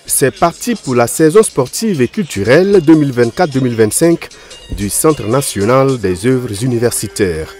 C'est parti pour la saison sportive et culturelle 2024-2025 du Centre national des œuvres universitaires.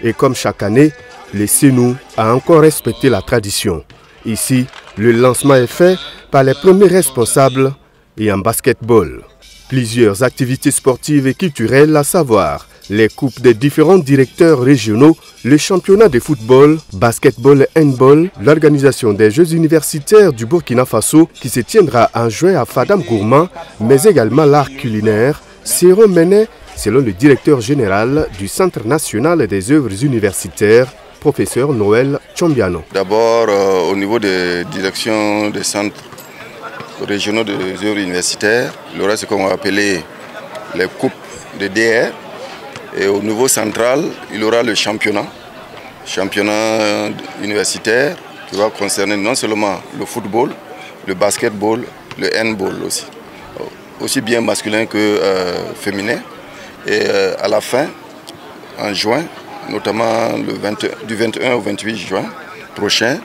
Et comme chaque année, le CNU a encore respecté la tradition. Ici, le lancement est fait par les premiers responsables et en basketball. Plusieurs activités sportives et culturelles, à savoir les coupes des différents directeurs régionaux, le championnat de football, basketball et handball, l'organisation des Jeux universitaires du Burkina Faso qui se tiendra en juin à Fadam Gourma, mais également l'art culinaire, seront menés selon le directeur général du Centre national des œuvres universitaires, professeur Noël Chombiano. D'abord, au niveau des directions des centres régionaux des œuvres universitaires, il y aura ce qu'on va appeler les coupes de DR. Et au niveau central, il y aura le championnat universitaire qui va concerner non seulement le football, le basketball, le handball aussi bien masculin que féminin. Et à la fin, en juin, notamment du 21 au 28 juin prochain,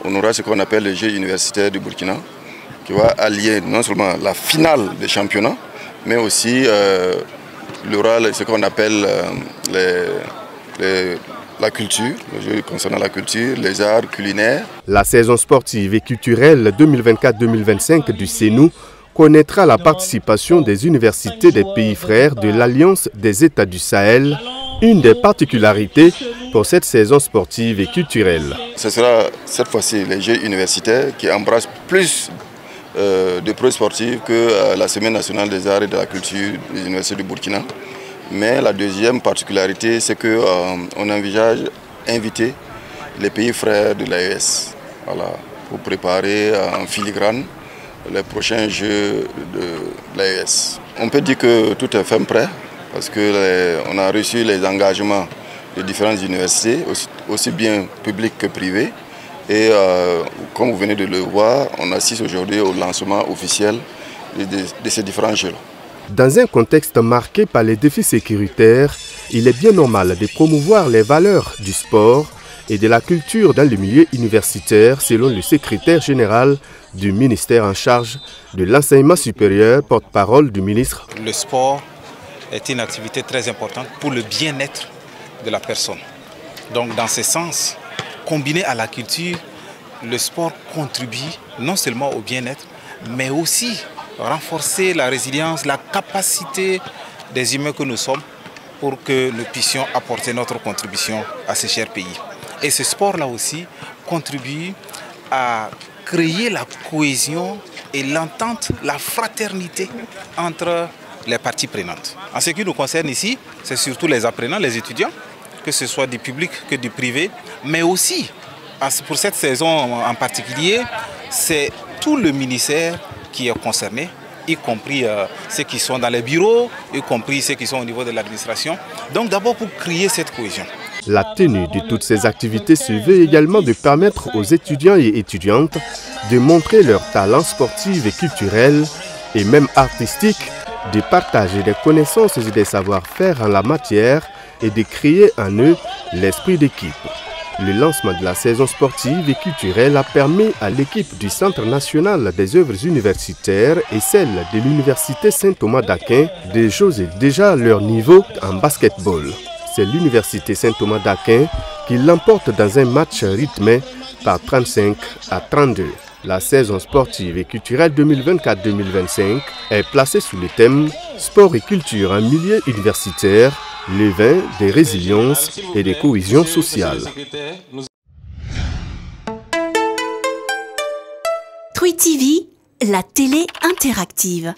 on aura ce qu'on appelle les Jeux universitaires du Burkina, qui va allier non seulement la finale des championnats, mais aussi il y aura ce qu'on appelle la culture, les jeux concernant la culture, les arts culinaires. La saison sportive et culturelle 2024-2025 du CNU connaîtra la participation des universités des pays frères de l'Alliance des États du Sahel, une des particularités pour cette saison sportive et culturelle. Ce sera cette fois-ci les Jeux universitaires qui embrassent plus de preuves sportives que la Semaine nationale des arts et de la culture des universités du Burkina. Mais la deuxième particularité, c'est qu'on envisage inviter les pays frères de l'AES pour préparer en filigrane les prochains Jeux de l'AES. On peut dire que tout est fait prêt parce qu'on a reçu les engagements de différentes universités, aussi bien publiques que privées. Et comme vous venez de le voir, on assiste aujourd'hui au lancement officiel de ces différents jeux. Dans un contexte marqué par les défis sécuritaires, il est bien normal de promouvoir les valeurs du sport et de la culture dans le milieu universitaire, selon le secrétaire général du ministère en charge de l'enseignement supérieur, porte-parole du ministre. Le sport est une activité très importante pour le bien-être de la personne. Donc dans ce sens, combiné à la culture, le sport contribue non seulement au bien-être, mais aussi renforcer la résilience, la capacité des humains que nous sommes pour que nous puissions apporter notre contribution à ce cher pays. Et ce sport-là aussi contribue à créer la cohésion et l'entente, la fraternité entre les parties prenantes. En ce qui nous concerne ici, c'est surtout les apprenants, les étudiants, que ce soit du public que du privé, mais aussi, pour cette saison en particulier, c'est tout le ministère qui est concerné, y compris ceux qui sont dans les bureaux, y compris ceux qui sont au niveau de l'administration. Donc d'abord pour créer cette cohésion. La tenue de toutes ces activités se veut également de permettre aux étudiants et étudiantes de montrer leurs talents sportifs et culturels et même artistiques, de partager des connaissances et des savoir-faire en la matière et de créer en eux l'esprit d'équipe. Le lancement de la saison sportive et culturelle a permis à l'équipe du Centre national des œuvres universitaires et celle de l'Université Saint-Thomas d'Aquin de jauger déjà leur niveau en basketball. C'est l'Université Saint-Thomas d'Aquin qui l'emporte dans un match rythmé par 35-32. La saison sportive et culturelle 2024-2025 est placée sous le thème « Sport et culture en milieu universitaire », le vin des résiliences et des cohésions sociales. Twi TV, la télé interactive.